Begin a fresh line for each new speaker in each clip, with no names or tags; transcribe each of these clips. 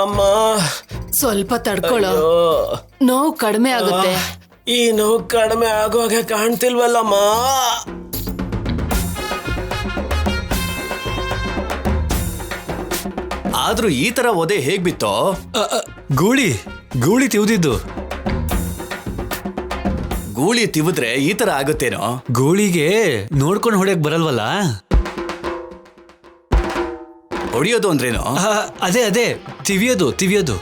ಅಮ್ಮ
ಸ್ವಲ್ಪ ತಡ್ಕೊಳ್ಳೋ, ನೋವು ಕಡಿಮೆ ಆಗುತ್ತೆ.
ಈ ನೋವು ಕಡಿಮೆ ಆಗೋಗೆ ಕಾಣ್ತಿಲ್ವಲ್ಲಮ್ಮ.
ಆದ್ರೂ ಈ ತರ ಒದೆ ಹೇಗ್ ಬಿತ್ತೋ?
ಗೂಳಿ ತಿವ್ದಿದ್ದು.
ಗೂಳಿ ತಿವಿದ್ರೆ ಈ ತರ ಆಗುತ್ತೇನೋ?
ಗೂಳಿಗೆ ನೋಡ್ಕೊಂಡು ಹೊಡೆಯಕ್ ಬರಲ್ವಲ್ಲ.
ಹೊಡಿಯೋದು ಅಂದ್ರೇನೋ?
ಅದೇ ತಿವಿಯೋದು.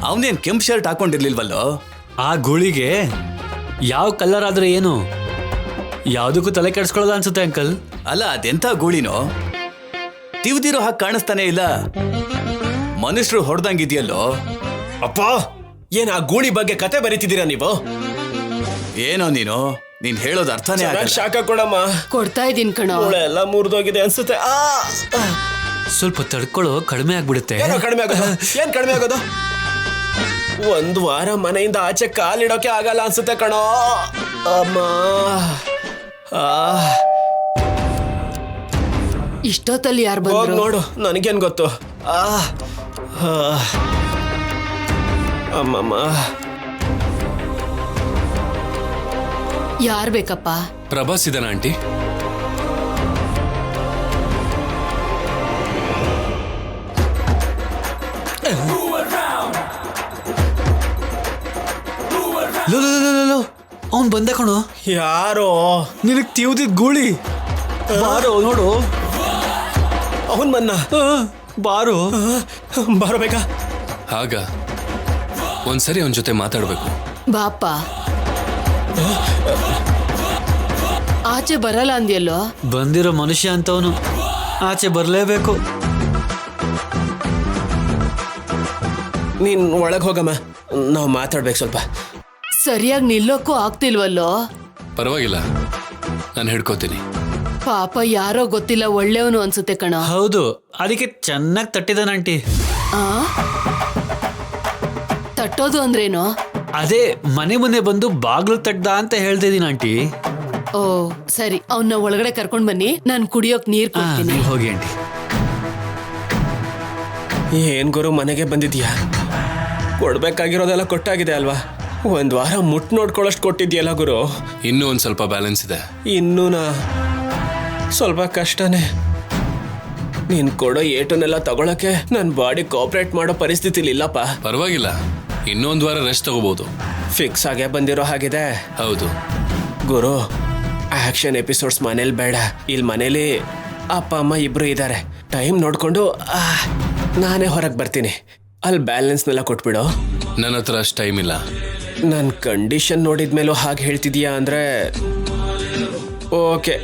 ಅವನೇನ್ ಕೆಂಪ್ ಶರ್ಟ್ ಹಾಕೊಂಡಿರ್ಲಿಲ್ವಲ್ಲೋ?
ಆ ಗೂಳಿಗೆ ಯಾವ ಕಲರ್ ಆದ್ರೆ ಏನು, ಯಾವ್ದಕ್ಕೂ ತಲೆ ಕೆಡ್ಸ್ಕೊಳ್ಳೋದ ಅನ್ಸುತ್ತೆ ಅಂಕಲ್.
ಅಲ್ಲ, ಅದೆಂತ ಗೂಳಿನೋ? ತಿವ್ದಿರೋ ಹಾಗೆ ಕಾಣಿಸ್ತಾನೆ ಇಲ್ಲ. ಮನುಷ್ಯರು ಹೊಡೆದಂಗಿದ್ಯಲ್ಲೋ.
ಅಪ್ಪ, ಏನ್ ಆ ಗೂಳಿ ಬಗ್ಗೆ ಕತೆ ಬರೀತಿದ್ದೀರಾ ನೀವು?
ಏನೋ ನೀನ್ ಹೇಳೋದು ಅರ್ಥನೇ ಆಗಲ್ಲ.
ಶಾಖ ಕೊಡಮ್ಮ.
ಕೊಡ್ತಾ ಇದೀನಿ ಕಣೋ.
ಎಲ್ಲ ಮುರಿದೋಗಿದೆ ಅನ್ಸುತ್ತೆ.
ಸ್ವಲ್ಪ ತಡ್ಕೊಳ್ಳೋ, ಕಡಿಮೆ ಆಗ್ಬಿಡುತ್ತೆ.
ಏನ್ ಕಡಿಮೆ ಆಗೋದು? ಒಂದ್ ವಾರ ಮನೆಯಿಂದ ಆಚೆ ಕಾಲಿಡೋಕೆ ಆಗಲ್ಲ ಅನ್ಸುತ್ತೆ ಕಣೋ. ಅಮ್ಮ,
ಇಷ್ಟೊತ್ತಲ್ಲಿ ಯಾರು ಬಂದ್ರು?
ನೋಡು, ನನಗೇನ್ ಗೊತ್ತು. ಅಮ್ಮಮ್ಮ,
ಯಾರ್ ಬೇಕಪ್ಪ?
ಪ್ರಭಾಸ್ ಇದಾನ ಆಂಟಿ?
ಅವನ್ ಬಂದ ಕಣೋ.
ಯಾರೋ
ನಿನಗ್ ತಿವ್ದಿದ್ ಗೂಳಿ. ಬಾರೋ ನೋಡು.
ಅವನ್ ಬನ್ನ.
ಬಾರೋ
ಬೇಕಾ?
ಆಗ ಒಂದ್ಸರಿ ಅವನ ಜೊತೆ ಮಾತಾಡ್ಬೇಕು.
ಬಾಪ, ಆಚೆ ಬರಲ್ಲ ಅಂದ್ಯಲ್ಲೋ?
ಬಂದಿರೋ ಮನುಷ್ಯ ಅಂತವನು ಆಚೆ ಬರ್ಲೇಬೇಕು.
ನೀನ್ ಒಳಗ್ ಹೋಗಮ್ಮ, ನಾವು ಮಾತಾಡ್ಬೇಕು ಸ್ವಲ್ಪ.
ಸರಿಯಾಗಿ ನಿಲ್ಲೋಕ್ಕೂ ಆಗ್ತಿಲ್ವಲ್ಲೋ?
ಪರವಾಗಿಲ್ಲ, ನಾನು ಹಿಡ್ಕೋತೀನಿ.
ಪಾಪ, ಯಾರೋ ಗೊತ್ತಿಲ್ಲ, ಒಳ್ಳೆಯವನು ಅನ್ಸುತ್ತೆ ಕಣ.
ಹೌದು, ಅದಕ್ಕೆ ಚೆನ್ನಾಗಿ ತಟ್ಟಿದಾನ ಆಂಟಿ.
ತಟ್ಟೋದು ಅಂದ್ರೇನು?
ಅದೇ ಮನೆ ಮುಂದೆ ಬಂದು ಬಾಗ್ಲು ತಟ್ದ ಅಂತ ಹೇಳ್ತಿದೀನಿ ಆಂಟಿ.
ಓ ಸರಿ, ಅವನ್ನ ಒಳಗಡೆ ಕರ್ಕೊಂಡ್ ಬನ್ನಿ, ನಾನು ಕುಡಿಯೋಕ್ ನೀರ್ ಕೊಡ್ತೀನಿ.
ಹೋಗಿ ಆಂಟಿ.
ಏನ್ ಗುರು, ಮನೆಗೆ ಬಂದಿದ್ಯಾ? ಕೊಡ್ಬೇಕಾಗಿರೋದೆಲ್ಲ ಕೊಟ್ಟಾಗಿದೆ ಅಲ್ವಾ? ಒಂದ್ ವಾರ ಮುಟ್ ನೋಡ್ಕೊಳ್ಳೋಷ್ಟು ಕೊಟ್ಟಿದ್ಯಲ್ಲ ಗುರು.
ಇನ್ನೂ ಒಂದ್ ಸ್ವಲ್ಪ ಬ್ಯಾಲೆನ್ಸ್ ಇದೆ.
ಇನ್ನೂನಾ? ಸ್ವಲ್ಪ ಕಷ್ಟನೇ. ನೀನ್ ಕೊಡೋ ಏಟನ್ನೆಲ್ಲ ತಗೊಳಕ್ಕೆ ನನ್ ಬಾಡಿ ಕೋಆಪರೇಟ್ ಮಾಡೋ ಪರಿಸ್ಥಿತಿಲಿ ಇಲ್ಲಪ್ಪ.
ಪರವಾಗಿಲ್ಲ, ಇನ್ನೊಂದ್ ವಾರ ರೆಸ್ಟ್ ತಗೋಬಹುದು.
ಫಿಕ್ಸ್ ಆಗೇ ಬಂದಿರೋ ಹಾಗಿದೆ.
ಹೌದು
ಗುರು, ಆಕ್ಷನ್ ಎಪಿಸೋಡ್ಸ್ ಮನೇಲಿ ಬೇಡ. ಇಲ್ಲಿ ಮನೇಲಿ ಅಪ್ಪ ಅಮ್ಮ ಇಬ್ರು ಇದ್ದಾರೆ. ಟೈಮ್ ನೋಡ್ಕೊಂಡು ನಾನೇ ಹೊರಗೆ ಬರ್ತೀನಿ. ಅಲ್ಲಿ ಬ್ಯಾಲೆನ್ಸ್ನೆಲ್ಲ ಕೊಟ್ಬಿಡು.
ನನ್ನ ಹತ್ರ ಅಷ್ಟು ಟೈಮ್ ಇಲ್ಲ.
ನನ್ನ ಕಂಡೀಷನ್ ನೋಡಿದ್ಮೇಲೂ ಹಾಗೆ ಹೇಳ್ತಿದ್ಯಾ ಅಂದ್ರೆ ಓಕೆ,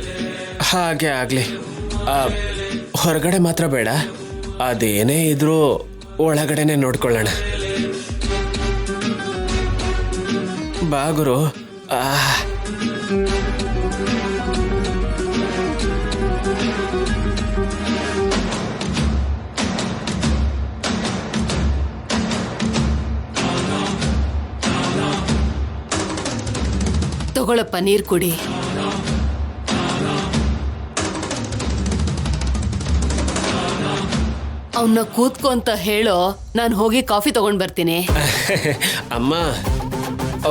ಹಾಗೆ ಆಗಲಿ. ಹೊರಗಡೆ ಮಾತ್ರ ಬೇಡ, ಅದೇನೇ ಇದ್ರೂ ಒಳಗಡೆನೆ ನೋಡ್ಕೊಳ್ಳೋಣ. ಬಾ ಗುರು.
ತಗೊಳಪ್ಪ, ನೀರ್ ಕುಡಿ. ಅವನ್ನ ಕೂತ್ಕೊ ಅಂತ ಹೇಳೋ, ನಾನು ಹೋಗಿ ಕಾಫಿ ತಗೊಂಡ್ ಬರ್ತೀನಿ.
ಅಮ್ಮ,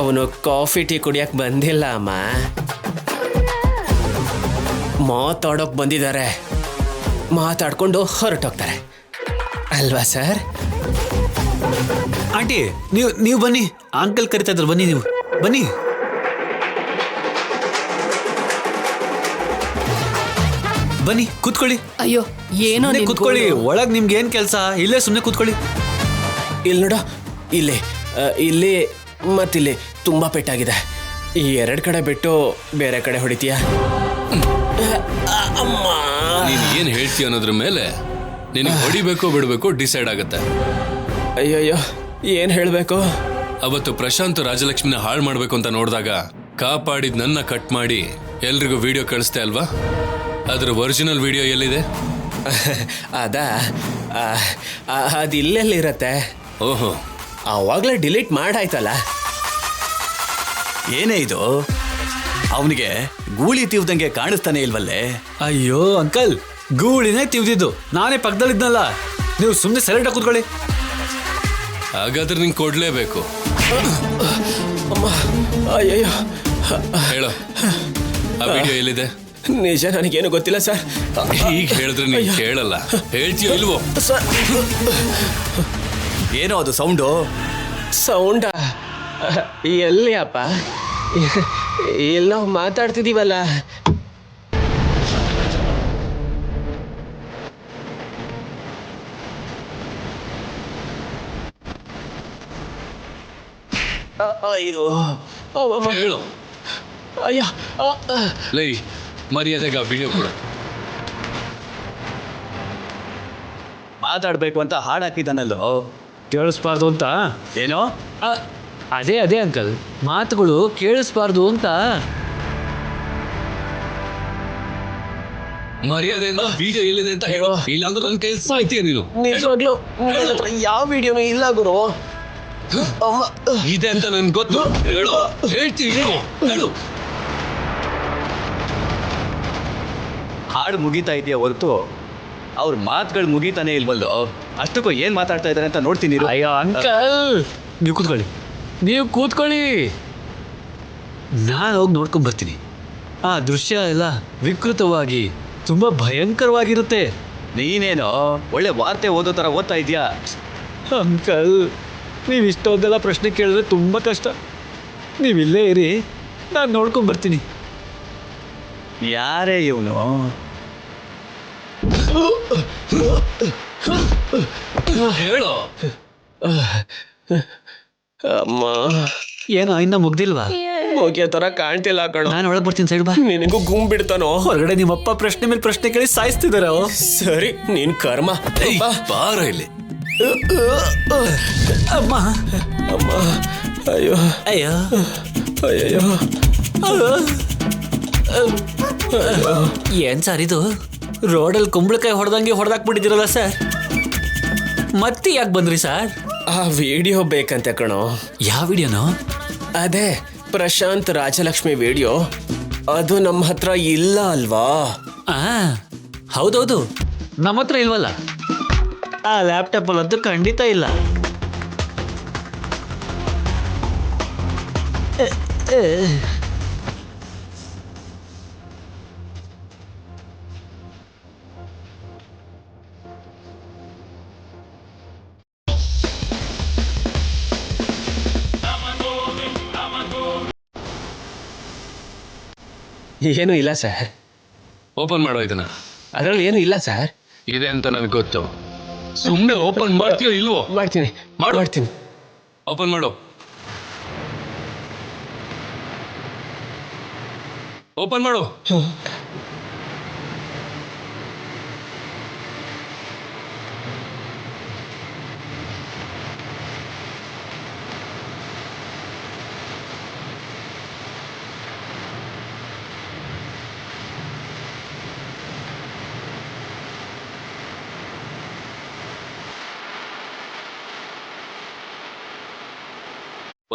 ಅವನು ಕಾಫಿ ಟೀ ಕುಡಿಯಕ್ ಬಂದಿಲ್ಲ ಅಮ್ಮ, ಮಾತಾಡೋಕ್ ಬಂದಿದ್ದಾರೆ. ಮಾತಾಡ್ಕೊಂಡು ಹೊರಟೋಗ್ತಾರೆ ಅಲ್ವಾ ಸರ್?
ಆಂಟಿ, ನೀವು ಬನ್ನಿ, ಅಂಕಲ್ ಕರಿತಾ ಇದ್ರು, ಬನ್ನಿ, ನೀವು ಬನ್ನಿ. ಬನ್ನಿ, ಕೂತ್ಕೊಳ್ಳಿ.
ಅಯ್ಯೋ, ಏನೋ
ಕೂತ್ಕೊಳ್ಳಿ. ಒಳಗ್ ನಿಮ್ಗೆ ಏನ್ ಕೆಲಸ? ಇಲ್ಲೇ ಸುಮ್ಮನೆ ಕೂತ್ಕೊಳ್ಳಿ.
ಇಲ್ಲಿ ನೋಡ, ಇಲ್ಲಿ ಮತ್ತಿಲ್ಲಿ ತುಂಬಾ ಪೆಟ್ಟಾಗಿದೆ. ಈ ಎರಡು ಕಡೆ ಬಿಟ್ಟು ಬೇರೆ ಕಡೆ ಹೊಡಿತೀಯ?
ನೀನ್ ಏನ್ ಹೇಳ್ತೀಯ ಅನ್ನೋದ್ರ ಮೇಲೆ ನಿನಗೆ ಹೊಡಿಬೇಕೋ ಬಿಡ್ಬೇಕೋ ಡಿಸೈಡ್ ಆಗತ್ತೆ.
ಅಯ್ಯಯ್ಯೋ, ಏನ್ ಹೇಳ್ಬೇಕು?
ಅವತ್ತು ಪ್ರಶಾಂತ್ ರಾಜಲಕ್ಷ್ಮಿನ ಹಾಳು ಮಾಡ್ಬೇಕು ಅಂತ ನೋಡಿದಾಗ ಕಾಪಾಡಿದ್ ನನ್ನ ಕಟ್ ಮಾಡಿ ಎಲ್ರಿಗೂ ವಿಡಿಯೋ ಕಳಿಸ್ತೆ ಅಲ್ವಾ? ಅದ್ರ ಒರಿಜಿನಲ್ ವಿಡಿಯೋ ಎಲ್ಲಿದೆ?
ಅದಿಲ್ಲೆಲ್ಲಿರತ್ತೆ?
ಓಹೋ,
ಅವಾಗ್ಲೇ ಡಿಲೀಟ್ ಮಾಡಾಯ್ತಲ್ಲ.
ಏನೇ ಇದು? ಅವನಿಗೆ ಗೂಳಿ ತೀವ್ದಂಗೆ ಕಾಣಿಸ್ತಾನೆ ಇಲ್ವಲ್ಲೇ?
ಅಯ್ಯೋ ಅಂಕಲ್, ಗೂಳಿನೇ ತಿವ್ದಿದ್ದು ನಾನೇ ಪಕ್ಕದಲ್ಲಿದ್ನಲ್ಲ. ನೀವು ಸುಮ್ಮನೆ ಸೈಲೆಂಟ್ ಆಗಿ ಕೂತ್ಕೊಳ್ಳಿ.
ಹಾಗಾದ್ರೆ ನಿಂಗೆ ಕೊಡ್ಲೇಬೇಕು.
ಅಮ್ಮ, ಅಯ್ಯಯ್ಯೋ,
ಹೇಳೋ, ಆ ವಿಡಿಯೋ ಎಲ್ಲಿದೆ?
ನಿಜ ನನಗೇನು ಗೊತ್ತಿಲ್ಲ ಸರ್.
ಈಗ ಹೇಳಿದ್ರೆ ನೀನು ಕೇಳಲ್ಲ. ಹೇಳ್ತೀಯೋ ಇಲ್ವೋ?
ಸರ್,
ಏನೋ ಅದು ಸೌಂಡು?
ಸೌಂಡ ಎಲ್ಲಿ ಅಪ್ಪ? ಇಲ್ಲಿ ನಾವು ಮಾತಾಡ್ತಿದೀವಲ್ಲ. ಅಯ್ಯೋ,
ಹೇಳು.
ಅಯ್ಯೋ,
ಲೈ, ಮರ್ಯಾದೆಗೆ ಆ ವಿಡಿಯೋ ಕೊಡು.
ಮಾತಾಡ್ಬೇಕು ಅಂತ ಹಾಡು ಹಾಕಿದ್ದಾನಲ್ಲೋ.
ಕೇಳಿಸ್ಬಾರ್ದು ಅಂತ.
ಏನೋ?
ಅದೇ ಅಂಕಲ್, ಮಾತುಗಳು ಕೇಳಿಸ್ಬಾರ್ದು ಅಂತ.
ಮರ್ಯಾದೆಯಿಂದ ವಿಡಿಯೋ ಎಲ್ಲಿದೆ ಅಂತ ಹೇಳೋ, ಇಲ್ಲಾಂದ್ರೆ ನನ್ನ ಕೈ ಸಾಯ್ತೀಯ ನೀನು.
ನಿಜವಾಗ್ಲೂ ನನ್ನ ಹತ್ರ ಯಾವ ವಿಡಿಯೋನೂ ಇಲ್ಲ ಗುರು.
ಇದೆ ಅಂತ ನನ್ಗೆ ಗೊತ್ತು. ಹೇಳು, ಹೇಳ್ತೀವಿ, ಹೇಳು.
ಹಾಡು ಮುಗೀತಾ ಇದೆಯಾ ಹೊರತು ಅವ್ರ ಮಾತುಗಳು ಮುಗೀತಾನೆ ಇಲ್ವಲ್ಲೋ. ಅಷ್ಟಕ್ಕೂ ಏನು ಮಾತಾಡ್ತಾ ಇದ್ದಾರೆ ಅಂತ ನೋಡ್ತೀನಿ.
ಅಯ್ಯೋ ಅಂಕಲ್, ನೀವು ಕೂತ್ಕೊಳ್ಳಿ. ನಾನು ಹೋಗಿ ನೋಡ್ಕೊಂಡ್ ಬರ್ತೀನಿ. ಆ ದೃಶ್ಯ ಎಲ್ಲ ವಿಕೃತವಾಗಿ ತುಂಬಾ ಭಯಂಕರವಾಗಿರುತ್ತೆ.
ನೀನೇನೋ ಒಳ್ಳೆ ವಾರ್ತೆ ಓದೋ ಥರ ಓದ್ತಾ ಇದೆಯಾ?
ಅಂಕಲ್, ನೀವು ಇಷ್ಟೊಂದೆಲ್ಲ ಪ್ರಶ್ನೆ ಕೇಳಿದ್ರೆ ತುಂಬ ಕಷ್ಟ. ನೀವು ಇಲ್ಲೇ ಇರಿ, ನಾನು ನೋಡ್ಕೊಂಡ್ ಬರ್ತೀನಿ.
ಯಾರೇ ಇವನು?
ಹೇಳು.
ಅಮ್ಮ,
ಏನೋ ಇನ್ನ ಮುಗ್ದಿಲ್ವಾ?
ಮುಗಿಯೋ ತರ ಕಾಣ್ತಿಲ್ಲ ಕಣ.
ನಾನು ಒಳಗೆ ಬರ್ತೀನಿ, ಸೈಡ್ ಬಾ.
ನಿನಗೂ ಗುಮ್ ಬಿಡ್ತಾನೋ?
ಹೊರಗಡೆ ನಿಮ್ಮಪ್ಪ ಪ್ರಶ್ನೆ ಮೇಲೆ ಪ್ರಶ್ನೆ ಕೇಳಿ ಸಾಯಿಸ್ತಿದಾರೆ.
ಸರಿ, ನೀನ್ ಕರ್ಮ.
ಏಯ್, ಬಾರ ಇಲ್ಲಿ.
ಅಮ್ಮ,
ಅಮ್ಮ, ಅಯ್ಯೋ
ಅಯ್ಯೋ,
ಅಯ್ಯಯ್ಯೋ,
ಏನ್ ಸರ್ ಇದು? ರೋಡಲ್ಲಿ ಕುಂಬಳಕಾಯಿ ಹೊಡೆದಾಕ್ಬಿಟ್ಟಿದ್ದೀರಲ್ಲ ಸರ್. ಮತ್ತೆ ಯಾಕೆ ಬಂದ್ರಿ ಸರ್?
ಆ ವಿಡಿಯೋ ಬೇಕಂತೆ ಕಣೋ.
ಯಾವ ವಿಡಿಯೋನೋ?
ಅದೇ ಪ್ರಶಾಂತ್ ರಾಜಲಕ್ಷ್ಮಿ ವಿಡಿಯೋ. ಅದು ನಮ್ಮ ಹತ್ರ ಇಲ್ಲ ಅಲ್ವಾ?
ಹೌದೌದು, ನಮ್ಮ ಹತ್ರ ಇಲ್ವಲ್ಲ. ಆ ಲ್ಯಾಪ್ಟಾಪ್ ಅಲ್ಲಂತೂ ಖಂಡಿತ ಇಲ್ಲ.
ಏನೂ ಇಲ್ಲ ಸರ್.
ಓಪನ್ ಮಾಡೋ ಇದನ್ನ.
ಅದರಲ್ಲಿ ಏನು ಇಲ್ಲ ಸರ್.
ಇದೆ ಅಂತ ನನಗೆ ಗೊತ್ತು. ಸುಮ್ಮನೆ ಓಪನ್ ಮಾಡ್ತೀಯೋ ಇಲ್ವೋ?
ಮಾಡ್ತೀನಿ.
ಓಪನ್ ಮಾಡು. ಓಪನ್ ಮಾಡು.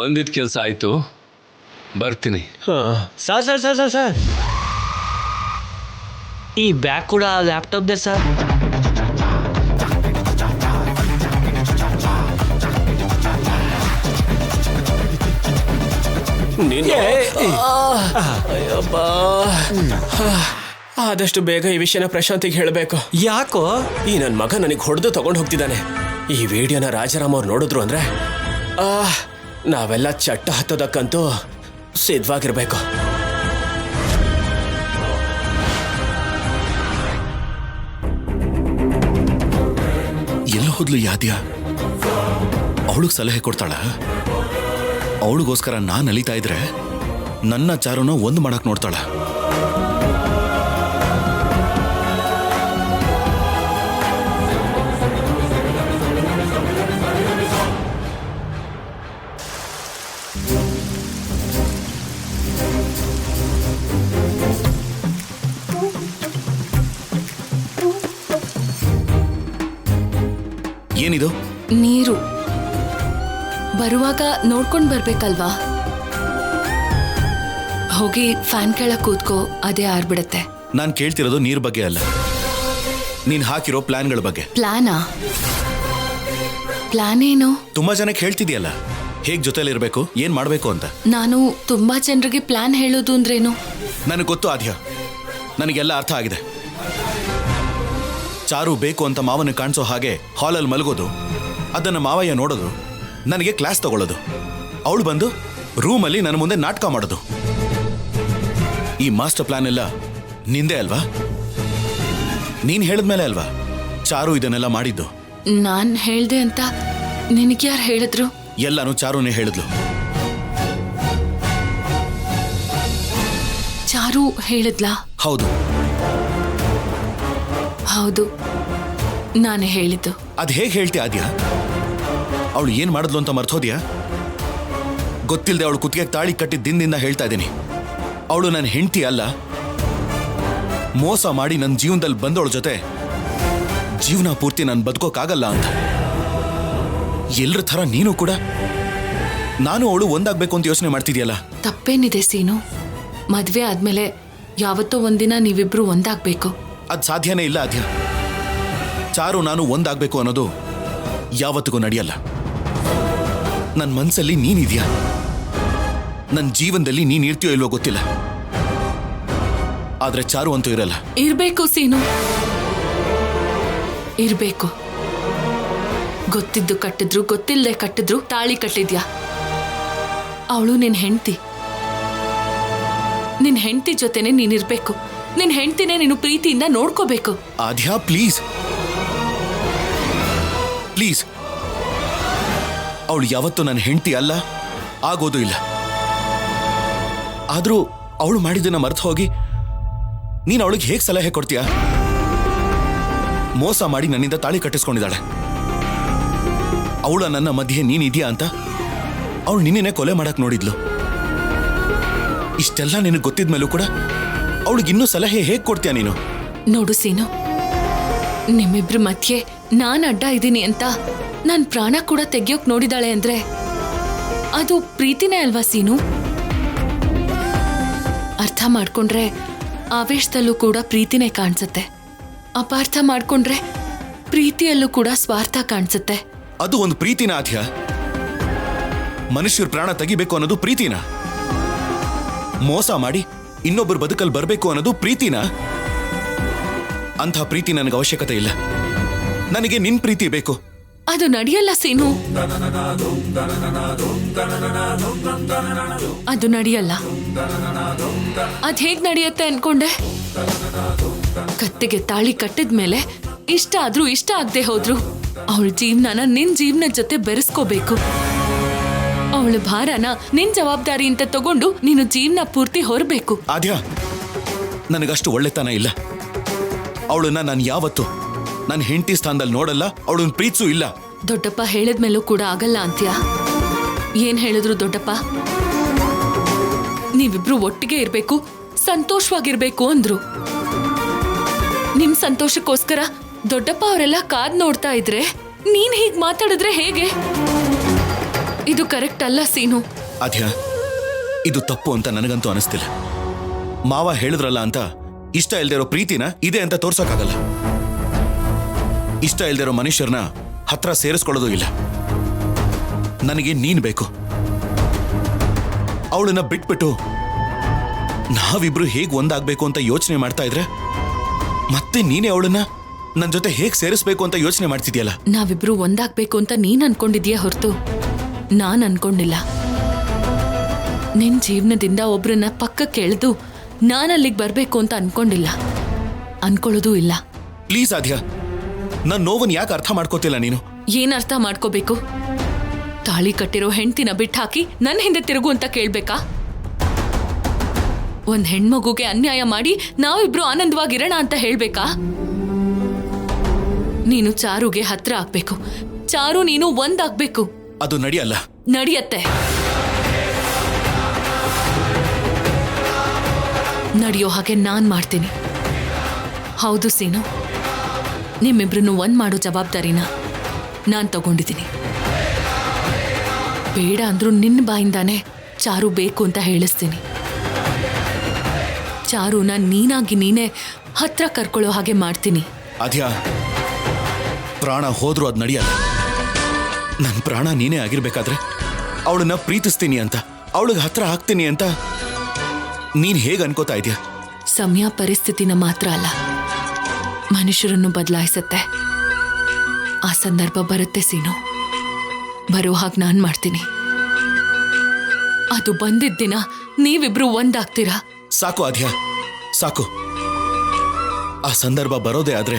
ಬಂದಿದ್ದ ಕೆಲಸ ಆಯ್ತು, ಬರ್ತೀನಿ.
ಸರ್, ಈ ಬ್ಯಾಗ್ ಕೂಡ ಲ್ಯಾಪ್ಟಾಪ್ದೆ ಸರ್.
ಅಯ್ಯಬ್ಬಾ, ಆದಷ್ಟು ಬೇಗ ಈ ವಿಷಯನ ಪ್ರಶಾಂತಿಗೆ ಹೇಳಬೇಕು.
ಯಾಕೋ?
ಈ ನನ್ನ ಮಗ ನನಗೆ ಹೊಡೆದು ತಗೊಂಡು ಹೋಗ್ತಿದ್ದಾನೆ. ಈ ವಿಡಿಯೋನ ರಾಜಾರಾಮ್ ಅವ್ರು ನೋಡಿದ್ರು ಅಂದ್ರೆ ನಾವೆಲ್ಲ ಚಟ್ಟ ಹತ್ತೋದಕ್ಕಂತೂ ಸಿದ್ಧವಾಗಿರ್ಬೇಕು.
ಎಲ್ಲ ಹೋದ್ಲು ಯಾದ್ಯ? ಅವಳಿಗೆ ಸಲಹೆ ಕೊಡ್ತಾಳ? ಅವಳಿಗೋಸ್ಕರ ನಾನು ಅಲಿತಾ ಇದ್ರೆ ನನ್ನ ಚಾರುನ ಒಂದು ಮಾಡಕ್ ನೋಡ್ತಾಳ. ಏನಿದು?
ನೀರು. ಬರುವಾಗ ನೋಡ್ಕೊಂಡು ಬರ್ಬೇಕಲ್ವಾ? ಹೋಗಿ ಫ್ಯಾನ್ ಕೆಳಗೆ ಕೂತ್ಕೋ, ಅದೇ ಆರ್ಬಿಡತ್ತೆ.
ನಾನು ಕೇಳ್ತಿರೋದು ನೀರ್ ಬಗ್ಗೆ ಅಲ್ಲ. ನೀನ್ ಹಾಕಿರೋ ಪ್ಲಾನ್ಗಳ ಬಗ್ಗೆ.
ಪ್ಲಾನಾ? ಪ್ಲಾನ್ ಏನು?
ತುಂಬಾ ಜನಕ್ಕೆ ಹೇಳ್ತಿದ್ಯಲ್ಲ ಹೇಗ್ ಜೊತೆಲಿರ್ಬೇಕು, ಏನ್ ಮಾಡ್ಬೇಕು ಅಂತ.
ನಾನು ತುಂಬಾ ಜನರಿಗೆ ಪ್ಲಾನ್ ಹೇಳೋದು ಅಂದ್ರೇನು?
ನನಗೆ ಗೊತ್ತು ಆದ್ಯ, ನನಗೆಲ್ಲ ಅರ್ಥ ಆಗಿದೆ. ಚಾರು ಬೇಕು ಅಂತ ಮಾವನ ಕಾಣಿಸೋ ಹಾಗೆ ಹಾಲಲ್ಲಿ ಮಲಗೋದು, ಅದನ್ನ ಮಾವಯ್ಯ ನೋಡೋದು, ನನಗೆ ಕ್ಲಾಸ್ ತಗೊಳ್ಳೋದು, ಅವಳು ಬಂದು ರೂಮಲ್ಲಿ ನನ್ನ ಮುಂದೆ ನಾಟಕ ಮಾಡೋದು. ಈ ಮಾಸ್ಟರ್ ಪ್ಲಾನ್ ಎಲ್ಲ ನಿಂದೆ ಅಲ್ವಾ? ನೀನ್ ಹೇಳಿದ್ಮೇಲೆ ಅಲ್ವಾ ಚಾರು ಇದನ್ನೆಲ್ಲ ಮಾಡಿದ್ದು?
ನಾನ್ ಹೇಳ್ದೆ ಅಂತ ನಿನಗ್ಯಾರು ಹೇಳಿದ್ರು?
ಎಲ್ಲಾನು ಚಾರುನೇ ಹೇಳಿದ್ಲು.
ಚಾರು ಹೇಳಿದ್ಲಾ?
ಹೌದು.
ಹೌದು, ನಾನೇ ಹೇಳಿದ್ದು.
ಅದ್ ಹೇಗೆ ಹೇಳ್ತೀಯ ಆದ್ಯ? ಅವಳು ಏನ್ ಮಾಡಿದ್ಲು ಅಂತ ಮರ್ತೋದ್ಯಾ? ಗೊತ್ತಿಲ್ಲದೆ ಅವಳು ಕುತ್ತಿಗೆ ತಾಳಿ ಕಟ್ಟಿದ ದಿನದಿಂದ ಹೇಳ್ತಾ ಇದ್ದೀನಿ, ಅವಳು ನನ್ನ ಹೆಂಡತಿ ಅಲ್ಲ, ಮೋಸ ಮಾಡಿ ನನ್ನ ಜೀವನದಲ್ಲಿ ಬಂದವಳ ಜೊತೆ ಜೀವನ ಪೂರ್ತಿ ನಾನು ಬದುಕೋಕ್ಕಾಗಲ್ಲ ಅಂತ. ಎಲ್ರ ಥರ ನೀನು ಕೂಡ ನಾನು ಅವಳು ಒಂದಾಗ್ಬೇಕು ಅಂತ ಯೋಚನೆ ಮಾಡ್ತಿದ್ಯಲ್ಲ.
ತಪ್ಪೇನಿದೆ ಸೀನು? ಮದ್ವೆ ಆದ್ಮೇಲೆ ಯಾವತ್ತೋ ಒಂದಿನ ನೀವಿಬ್ರು ಒಂದಾಗ್ಬೇಕು.
ಅದ್ ಸಾಧ್ಯನೇ ಇಲ್ಲ ಆದ್ಯ. ಚಾರು ನಾನು ಒಂದಾಗ್ಬೇಕು ಅನ್ನೋದು ಯಾವತ್ತಿಗೂ ನಡೆಯಲ್ಲ. ನನ್ನ ಮನ್ಸಲ್ಲಿ ನೀನಿದ್ಯಾ, ನನ್ನ ಜೀವನದಲ್ಲಿ ನೀನ್ ಇರ್ತೀಯೋ ಇಲ್ವೋ ಗೊತ್ತಿಲ್ಲ, ಆದ್ರೆ ಚಾರು ಅಂತೂ ಇರಲ್ಲ.
ಇರ್ಬೇಕು ಸೀನು, ಇರ್ಬೇಕು. ಗೊತ್ತಿದ್ದು ಕಟ್ಟಿದ್ರು ಗೊತ್ತಿಲ್ಲದೆ ಕಟ್ಟಿದ್ರು ತಾಳಿ ಕಟ್ಟಿದ್ಯಾ. ಅವಳು ನಿನ್ ಹೆಂಡತಿ. ನಿನ್ ಹೆಂಡತಿ ಜೊತೆನೆ ನೀನಿರ್ಬೇಕು. ನಿನ್ ಹೆಂಡತಿನೇ ನೀನು ಪ್ರೀತಿಯಿಂದ ನೋಡ್ಕೋಬೇಕು.
ಆದ್ಯಾ ಪ್ಲೀಸ್ ಪ್ಲೀಸ್, ಅವಳು ಯಾವತ್ತೂ ನನ್ನ ಹೆಂಡತಿ ಅಲ್ಲ, ಆಗೋದು ಇಲ್ಲ. ಆದ್ರೂ ಅವಳು ಮಾಡಿದ್ದನ್ನ ಮರ್ತು ಹೋಗಿ ನೀನು ಅವಳಿಗೆ ಹೇಗೆ ಸಲಹೆ ಕೊಡ್ತೀಯಾ? ಮೋಸ ಮಾಡಿ ನನ್ನಿಂದ ತಾಳಿ ಕಟ್ಟಿಸ್ಕೊಂಡಿದ್ದಾಳೆ. ಅವಳ ನನ್ನ ಮಧ್ಯೆ ನೀನಿದ್ಯಾ ಅಂತ ಅವಳು ನಿನ್ನೆ ಕೊಲೆ ಮಾಡಕ್ ನೋಡಿದ್ಲು. ಇಷ್ಟೆಲ್ಲ ನಿನಗೆ ಗೊತ್ತಿದ್ಮೇಲೂ ಕೂಡ ಅವಳಿಗಿನ್ನೂ ಸಲಹೆ ಹೇಗೆ ಕೊಡ್ತೀಯ ನೀನು?
ನೋಡು ಸೀನು, ನಿಮ್ಮಿಬ್ರ ಮಧ್ಯೆ ನಾನ್ ಅಡ್ಡ ಇದ್ದೀನಿ ಅಂತ ನಾನ್ ಪ್ರಾಣ ಕೂಡ ತೆಗಿಯೋಕ್ ನೋಡಿದಾಳೆ ಅಂದ್ರೆ ಅದು ಪ್ರೀತಿನೇ ಅಲ್ವಾ ಸೀನು? ಅರ್ಥ ಮಾಡ್ಕೊಂಡ್ರೆ ಆವೇಶದಲ್ಲೂ ಕೂಡ ಪ್ರೀತಿನೇ ಕಾಣಿಸುತ್ತೆ. ಅಪಾರ್ಥ ಮಾಡ್ಕೊಂಡ್ರೆ ಪ್ರೀತಿಯಲ್ಲೂ ಕೂಡ ಸ್ವಾರ್ಥ ಕಾಣಿಸುತ್ತೆ.
ಅದು ಒಂದು ಪ್ರೀತಿನ ಆದ್ಯ? ಮನುಷ್ಯರ ಪ್ರಾಣ ತೆಗಿಬೇಕು ಅನ್ನೋದು ಪ್ರೀತಿನ? ಮೋಸ ಮಾಡಿ ಇನ್ನೊಬ್ಬರು ಬದುಕಲ್ಲಿ ಬರಬೇಕು ಅನ್ನೋದು ಪ್ರೀತಿನ? ಅಂಥ ಪ್ರೀತಿ ನನಗೆ ಅವಶ್ಯಕತೆ ಇಲ್ಲ. ನನಗೆ ನಿನ್ ಪ್ರೀತಿ ಬೇಕು.
ಅದು ನಡೆಯಲ್ಲ ಸೀನು, ಅದು ನಡೆಯಲ್ಲ. ಅದ್ ಹೇಗ್ ನಡೆಯುತ್ತೆ ಅನ್ಕೊಂಡೆ? ಕತ್ತಿಗೆ ತಾಳಿ ಕಟ್ಟಿದ್ಮೇಲೆ ಇಷ್ಟ ಆದ್ರೂ ಇಷ್ಟ ಆಗದೆ ಹೋದ್ರು ಅವಳ ಜೀವನನ ನಿನ್ ಜೀವನದ ಜೊತೆ ಬೆರೆಸ್ಕೋಬೇಕು. ಅವಳ ಭಾರನ ನಿನ್ ಜವಾಬ್ದಾರಿ ಅಂತ ತಗೊಂಡು ನೀನು ಜೀವನ ಪೂರ್ತಿ ಹೊರಬೇಕು.
ಆದ್ಯ, ನನಗಷ್ಟು ಒಳ್ಳೆತನ ಇಲ್ಲ. ಅವಳನ್ನ ನಾನು ಯಾವತ್ತು ನನ್ನ ಹೆಂಡತಿ ಸ್ಥಾನದಲ್ಲಿ ನೋಡಲ್ಲ, ಅವಳನ್ನ ಪ್ರೀತಿಸೂ ಇಲ್ಲ.
ದೊಡ್ಡಪ್ಪ ಹೇಳಿದ್ಮೇಲೂ ಕೂಡ ಆಗಲ್ಲ ಅಂತ್ಯಾ? ಏನ್ ಹೇಳಿದ್ರು ದೊಡ್ಡಪ್ಪ? ನೀವಿಬ್ರು ಒಟ್ಟಿಗೆ ಇರ್ಬೇಕು, ಸಂತೋಷವಾಗಿರ್ಬೇಕು ಅಂದ್ರು. ನಿಮ್ ಸಂತೋಷಕ್ಕೋಸ್ಕರ ದೊಡ್ಡಪ್ಪ ಅವರೆಲ್ಲ ಕಾದ್ ನೋಡ್ತಾ ಇದ್ರೆ ನೀನ್ ಹೀಗ್ ಮಾತಾಡಿದ್ರೆ ಹೇಗೆ? ಇದು ಕರೆಕ್ಟ್ ಅಲ್ಲ ಸೀನು.
ಆದ್ಯ, ಇದು ತಪ್ಪು ಅಂತ ನನಗಂತೂ ಅನಿಸ್ತಿಲ್ಲ. ಮಾವ ಹೇಳಿದ್ರಲ್ಲ ಅಂತ ಇಷ್ಟ ಇಲ್ದೇ ಇರೋ ಪ್ರೀತಿನ ಇದೆ ಅಂತ ತೋರ್ಸಕ್ಕಾಗಲ್ಲ. ಇಷ್ಟ ಇಲ್ದೇ ಇರೋ ಮನುಷ್ಯರನ್ನ ಹತ್ರ ಸೇರಿಸ್ಕೊಳ್ಳೋದು ಇಲ್ಲ. ನನಗೆ ನೀನ್ ಬೇಕು. ಅವಳನ್ನ ಬಿಟ್ಬಿಟ್ಟು ನಾವಿಬ್ರು ಹೇಗ್ ಒಂದಾಗ್ಬೇಕು ಅಂತ ಯೋಚನೆ ಮಾಡ್ತಾ ಇದ್ರೆ ಮತ್ತೆ ನೀನೇ ಅವಳನ್ನ ನನ್ನ ಜೊತೆ ಹೇಗ್ ಸೇರಿಸ್ಬೇಕು ಅಂತ ಯೋಚನೆ ಮಾಡ್ತಿದ್ಯಲ್ಲ.
ನಾವಿಬ್ರು ಒಂದಾಗ್ಬೇಕು ಅಂತ ನೀನ್ ಅನ್ಕೊಂಡಿದ್ಯಾ ಹೊರತು ನಾನ್ ಅನ್ಕೊಂಡಿಲ್ಲ. ನಿನ್ ಜೀವನದಿಂದ ಒಬ್ರನ್ನ ಪಕ್ಕಕ್ಕೆ ಎಳೆದು ನಾನ್ ಅಲ್ಲಿಗೆ ಬರ್ಬೇಕು ಅಂತ ಅನ್ಕೊಂಡಿಲ್ಲ, ಅನ್ಕೊಳ್ಳೋದು ಇಲ್ಲ.
ಪ್ಲೀಸ್ ಆದ್ಯ, ನನ್ನ ನೋವನ್ ಯಾಕೆ ಅರ್ಥ ಮಾಡ್ಕೋತಿಲ್ಲ ನೀನು?
ಏನ್ ಅರ್ಥ ಮಾಡ್ಕೋಬೇಕು? ತಾಳಿ ಕಟ್ಟಿರೋ ಹೆಂಡ್ತಿನ ಬಿಟ್ಟಾಕಿ ನನ್ನ ಹಿಂದೆ ತಿರುಗು ಅಂತ ಕೇಳ್ಬೇಕಾ? ಒಂದ್ ಹೆಣ್ಮಗುಗೆ ಅನ್ಯಾಯ ಮಾಡಿ ನಾವಿಬ್ರು ಆನಂದವಾಗಿರೋಣ ಅಂತ ಹೇಳ್ಬೇಕಾ? ನೀನು ಚಾರುಗೆ ಹತ್ರ ಆಗ್ಬೇಕು, ಚಾರು ನೀನು ಒಂದಾಗ್ಬೇಕು.
ಅದು ನಡೆಯಲ್ಲ.
ನಡೆಯತ್ತೆ. ನಡೆಯೋ ಹಾಗೆ ನಾನ್ ಮಾಡ್ತೀನಿ. ಹೌದು ಸೀನು, ನಿಮ್ಮಿಬ್ರನ್ನು ಒಂದ್ ಮಾಡೋ ಜವಾಬ್ದಾರಿನ ನಾನ್ ತಗೊಂಡಿದ್ದೀನಿ. ಬೇಡ ಅಂದ್ರೂ ನಿನ್ನ ಬಾಯಿಂದಾನೆ ಚಾರು ಬೇಕು ಅಂತ ಹೇಳಿಸ್ತೀನಿ. ಚಾರುನ ನೀನಾಗಿ ನೀನೇ ಹತ್ರ ಕರ್ಕೊಳ್ಳೋ ಹಾಗೆ ಮಾಡ್ತೀನಿ.
ಅದ್ಯಾ ಪ್ರಾಣ ಹೋದ್ರೂ ಅದು ನಡೆಯಲ್ಲ. ನನ್ನ ಪ್ರಾಣ ನೀನೇ ಆಗಿರ್ಬೇಕಾದ್ರೆ ಅವಳನ್ನ ಪ್ರೀತಿಸ್ತೀನಿ ಅಂತ, ಅವಳಿಗೆ ಹತ್ರ ಆಗ್ತೀನಿ ಅಂತ ನೀನ್ ಹೇಗೆ ಅನ್ಕೋತಾ ಇದೆಯಾ?
ಸಮಯ ಪರಿಸ್ಥಿತಿನ ಮಾತ್ರ ಅಲ್ಲ, ಮನುಷ್ಯರನ್ನು ಬದಲಾಯಿಸುತ್ತೆ. ಆ ಸಂದರ್ಭ ಬರುತ್ತೆ ಸೀನು, ಬರೋ ಹಾಗೆ ನಾನು ಮಾಡ್ತೀನಿ. ಅದು ಬಂದಿದ್ದ ದಿನ ನೀವಿಬ್ರು ಒಂದಾಗ್ತೀರಾ.
ಸಾಕು ಅದ್ಯಾ, ಸಾಕು. ಆ ಸಂದರ್ಭ ಬರೋದೇ ಆದ್ರೆ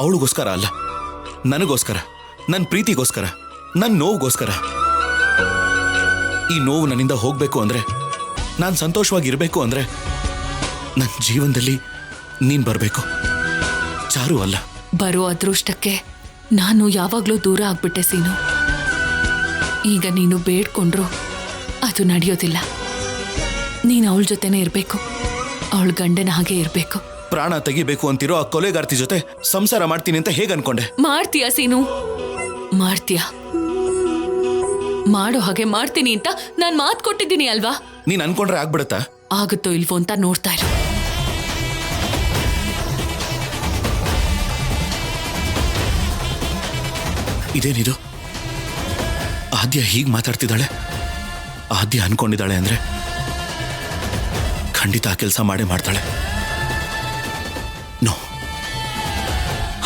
ಅವಳಿಗೋಸ್ಕರ ಅಲ್ಲ, ನನಗೋಸ್ಕರ, ನನ್ನ ಪ್ರೀತಿಗೋಸ್ಕರ, ನನ್ನ ನೋವುಗೋಸ್ಕರ. ಈ ನೋವು ನನ್ನಿಂದ ಹೋಗ್ಬೇಕು ಅಂದ್ರೆ, ನಾನು ಸಂತೋಷವಾಗಿರ್ಬೇಕು ಅಂದ್ರೆ ನನ್ನ ಜೀವನದಲ್ಲಿ ನೀನ್ ಬರಬೇಕು, ಚಾರು ಅಲ್ಲ.
ಬರೋ ಅದೃಷ್ಟಕ್ಕೆ ನಾನು ಯಾವಾಗ್ಲೂ ದೂರ ಆಗ್ಬಿಟ್ಟೆ ಸೀನು. ಈಗ ನೀನು ಬೇಡ್ಕೊಂಡ್ರು ಅದು ನಡೆಯೋದಿಲ್ಲ. ನೀನು ಅವಳ ಜೊತೆನೇ ಇರಬೇಕು, ಅವಳ ಗಂಡನ ಹಾಗೆ ಇರಬೇಕು.
ಪ್ರಾಣ ತೆಗಿಬೇಕು ಅಂತಿರೋ ಆ ಕೊಲೆಗಾರ್ತಿ ಜೊತೆ ಸಂಸಾರ ಮಾಡ್ತೀನಿ ಅಂತ ಹೇಗೆ ಅನ್ಕೊಂಡೆ?
ಮಾಡ್ತೀಯಾ ಸೀನು, ಮಾಡ್ತೀಯಾ? ಮಾಡೋ ಹಾಗೆ ಮಾಡ್ತೀನಿ ಅಂತ ನಾನು ಮಾತು ಕೊಟ್ಟಿದ್ದೀನಿ ಅಲ್ವಾ?
ನೀನ್ ಅನ್ಕೊಂಡ್ರೆ ಆಗ್ಬಿಡತ್ತಾ?
ಆಗುತ್ತೋ ಇಲ್ವೋ ಅಂತ ನೋಡ್ತಾ ಇರು.
ಇದೇನಿದು? ಆದ್ಯ ಹೀಗೆ ಮಾತಾಡ್ತಿದ್ದಾಳೆ. ಆದ್ಯ ಅನ್ಕೊಂಡಿದ್ದಾಳೆ ಅಂದ್ರೆ ಖಂಡಿತ ಆ ಕೆಲಸ ಮಾಡೇ ಮಾಡ್ತಾಳೆ. ನೋ,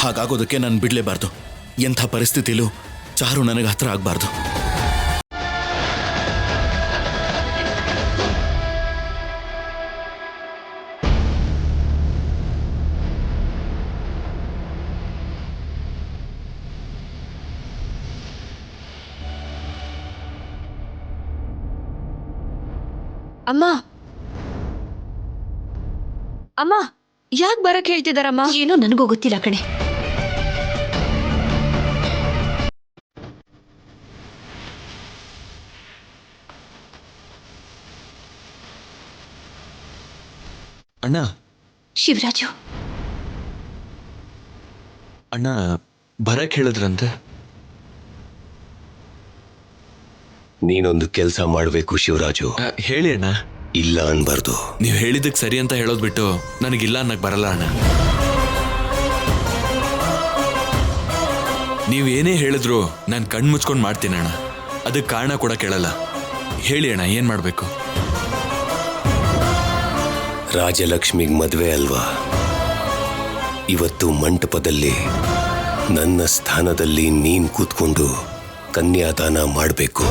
ಹಾಗಾಗೋದಕ್ಕೆ ನಾನು ಬಿಡ್ಲೇಬಾರ್ದು. ಎಂಥ ಪರಿಸ್ಥಿತಿಲೂ ಚಾರು ನನಗೆ ಹತ್ರ ಆಗ್ಬಾರ್ದು.
ಅಮ್ಮ ಅಮ್ಮ, ಯಾಕೆ ಬರಕ್ ಹೇಳ್ತಿದಾರಮ್ಮ?
ಏನೋ ನನಗೂ ಗೊತ್ತಿಲ್ಲ ಕಣೆ.
ಅಣ್ಣ,
ಶಿವರಾಜು,
ಅಣ್ಣ ಬರಕ್ ಹೇಳಿದ್ರಂತೆ.
ನೀನೊಂದು ಕೆಲಸ ಮಾಡಬೇಕು ಶಿವರಾಜು.
ಹೇಳಿ ಅಣ್ಣ.
ಇಲ್ಲ ಅನ್ಬಾರ್ದು.
ನೀವು ಹೇಳಿದ್ದಕ್ಕೆ ಸರಿ ಅಂತ ಹೇಳೋದು ಬಿಟ್ಟು ನನಗಿಲ್ಲ ಅನ್ನಕ್ ಬರಲ್ಲ ಅಣ್ಣ. ನೀವೇನೇ ಹೇಳಿದ್ರು ನಾನು ಕಣ್ಣು ಮುಚ್ಕೊಂಡು ಮಾಡ್ತೀನಿ ಅಣ್ಣ. ಅದಕ್ಕೆ ಕಾರಣ ಕೂಡ ಕೇಳಲ್ಲ. ಹೇಳಿ ಅಣ್ಣ, ಏನ್ ಮಾಡ್ಬೇಕು?
ರಾಜಲಕ್ಷ್ಮಿಗ್ ಮದ್ವೆ ಅಲ್ವಾ? ಇವತ್ತು ಮಂಟಪದಲ್ಲಿ ನನ್ನ ಸ್ಥಾನದಲ್ಲಿ ನೀನ್ ಕೂತ್ಕೊಂಡು ಕನ್ಯಾದಾನ ಮಾಡಬೇಕು.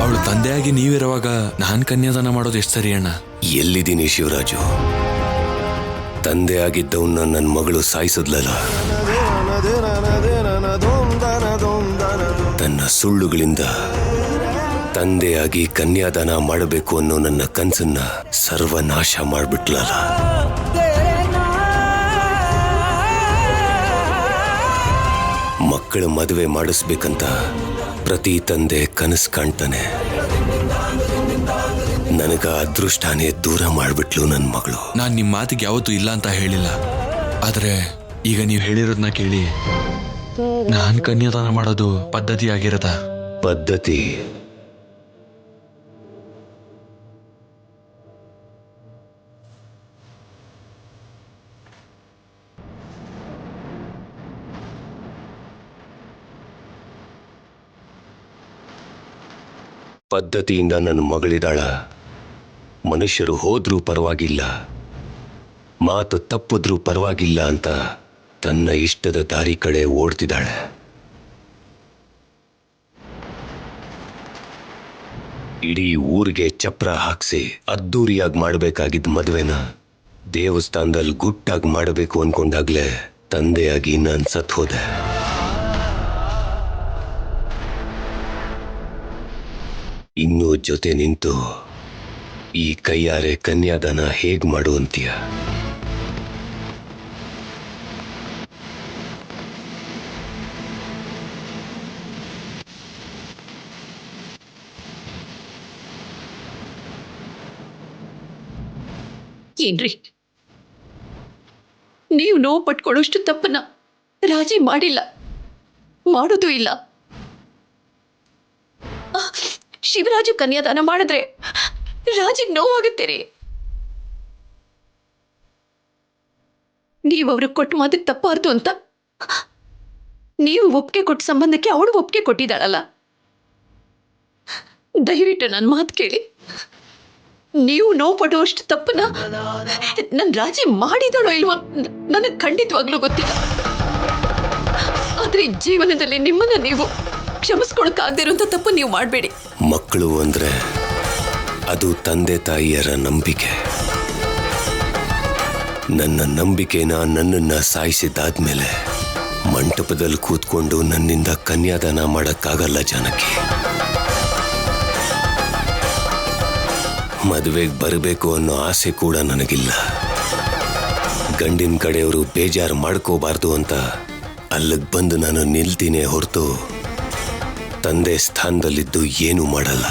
ಅವಳು ತಂದೆಯಾಗಿ ನೀವಿರುವಾಗ ನಾನ್ ಕನ್ಯಾದಾನ ಮಾಡೋದು ಎಷ್ಟು ಸರಿ ಅಣ್ಣ?
ಎಲ್ಲಿದ್ದೀನಿ ಶಿವರಾಜು? ತಂದೆ ಆಗಿದ್ದವನ್ನ ನನ್ನ ಮಗಳು ಸಾಯಿಸಿದ್ಲಲ್ಲ. ತನ್ನ ಸುಳ್ಳುಗಳಿಂದ ತಂದೆಯಾಗಿ ಕನ್ಯಾದಾನ ಮಾಡಬೇಕು ಅನ್ನೋ ನನ್ನ ಕನಸನ್ನ ಸರ್ವನಾಶ ಮಾಡ್ಬಿಟ್ಲಲ್ಲ. ಮಕ್ಕಳ ಮದುವೆ ಮಾಡಿಸ್ಬೇಕಂತ ಪ್ರತಿ ತಂದೆ ಕನಸು ಕಾಣ್ತಾನೆ. ನನಗ ಅದೃಷ್ಟನೇ ದೂರ ಮಾಡ್ಬಿಟ್ಲು ನನ್ನ ಮಗಳು.
ನಾನ್ ನಿಮ್ ಮಾತಿಗೆ ಯಾವತ್ತೂ ಇಲ್ಲ ಅಂತ ಹೇಳಿಲ್ಲ. ಆದ್ರೆ ಈಗ ನೀವು ಹೇಳಿರೋದನ್ನ ಕೇಳಿ ನಾನ್ ಕನ್ಯಾದಾನ ಮಾಡೋದು ಪದ್ಧತಿ ಆಗಿರತ್ತ?
ಪದ್ಧತಿ ಪದ್ಧತಿಯಿಂದ ನನ್ನ ಮಗಳಿದಾಳ. ಮನುಷ್ಯರು ಹೋದ್ರೂ ಪರವಾಗಿಲ್ಲ, ಮಾತು ತಪ್ಪಿದ್ರೂ ಪರವಾಗಿಲ್ಲ ಅಂತ ತನ್ನ ಇಷ್ಟದ ದಾರಿ ಕಡೆ ಓಡ್ತಿದ್ದಾಳೆ. ಇಡೀ ಊರಿಗೆ ಚಪ್ರ ಹಾಕ್ಸಿ ಅದ್ದೂರಿಯಾಗಿ ಮಾಡಬೇಕಾಗಿದ್ದ ಮದುವೆನ ದೇವಸ್ಥಾನದಲ್ಲಿ ಗುಟ್ಟಾಗಿ ಮಾಡಬೇಕು ಅನ್ಕೊಂಡಾಗ್ಲೇ ತಂದೆಯಾಗಿ ನಾನು ಸತ್ ಹೋದೆ. ಇನ್ನೂ ಜೊತೆ ನಿಂತು ಈ ಕೈಯಾರೆ ಕನ್ಯಾದಾನ ಹೇಗ್ ಮಾಡು ಅಂತೀಯ?
ಏನ್ರಿ, ನೀವು ನೋವು ಪಟ್ಕೊಳ್ಳೋಷ್ಟು ತಪ್ಪನ್ನ ರಾಜಿ ಮಾಡಿಲ್ಲ, ಮಾಡೋದು ಇಲ್ಲ. ಶಿವರಾಜು ಕನ್ಯಾದಾನ ಮಾಡಿದ್ರೆ ರಾಜಿಗೆ ನೋವಾಗುತ್ತೀರಿ. ನೀವು ಅವ್ರಿಗೆ ಕೊಟ್ಟು ಮಾತಿಗೆ ತಪ್ಪಾರ್ದು ಅಂತ ನೀವು ಒಪ್ಪಿಗೆ ಕೊಟ್ಟ ಸಂಬಂಧಕ್ಕೆ ಅವಳು ಒಪ್ಪಿಗೆ ಕೊಟ್ಟಿದ್ದಾಳಲ್ಲ. ದಯವಿಟ್ಟು ನನ್ನ ಮಾತು ಕೇಳಿ. ನೀವು ನೋವು ಪಡುವಷ್ಟು ತಪ್ಪನ್ನ ನನ್ನ ರಾಜಿ ಮಾಡಿದಳೋ ಇಲ್ವೋ ನನಗೆ ಖಂಡಿತವಾಗ್ಲೂ ಗೊತ್ತಿಲ್ಲ. ಆದ್ರೆ ಜೀವನದಲ್ಲಿ ನಿಮ್ಮನ್ನ ನೀವು ಕ್ಷಮಿಸ್ಕೊಳಕ್ಕಾಗದಿರುವಂತ ತಪ್ಪು ನೀವು ಮಾಡಬೇಡಿ.
ಮಕ್ಕಳು ಅಂದ್ರೆ ಅದು ತಂದೆ ತಾಯಿಯರ ನಂಬಿಕೆ. ನನ್ನ ನಂಬಿಕೆನ ನನ್ನನ್ನ ಸಾಯಿಸಿದ್ದಾದ್ಮೇಲೆ ಮಂಟಪದಲ್ಲಿ ಕೂತ್ಕೊಂಡು ನನ್ನಿಂದ ಕನ್ಯಾದಾನ ಮಾಡಕ್ಕಾಗಲ್ಲ ಜಾನಕಿ. ಮದುವೆಗೆ ಬರಬೇಕು ಅನ್ನೋ ಆಸೆ ಕೂಡ ನನಗಿಲ್ಲ. ಗಂಡಿನ ಕಡೆಯವರು ಬೇಜಾರು ಮಾಡ್ಕೋಬಾರ್ದು ಅಂತ ಅಲ್ಲಿಗೆ ಬಂದು ನಾನು ನಿಲ್ತೀನಿ ಹೊರತು ತಂದೆ ಸ್ಥಾನದಲ್ಲಿದ್ದು ಏನೂ ಮಾಡಲ್ಲ.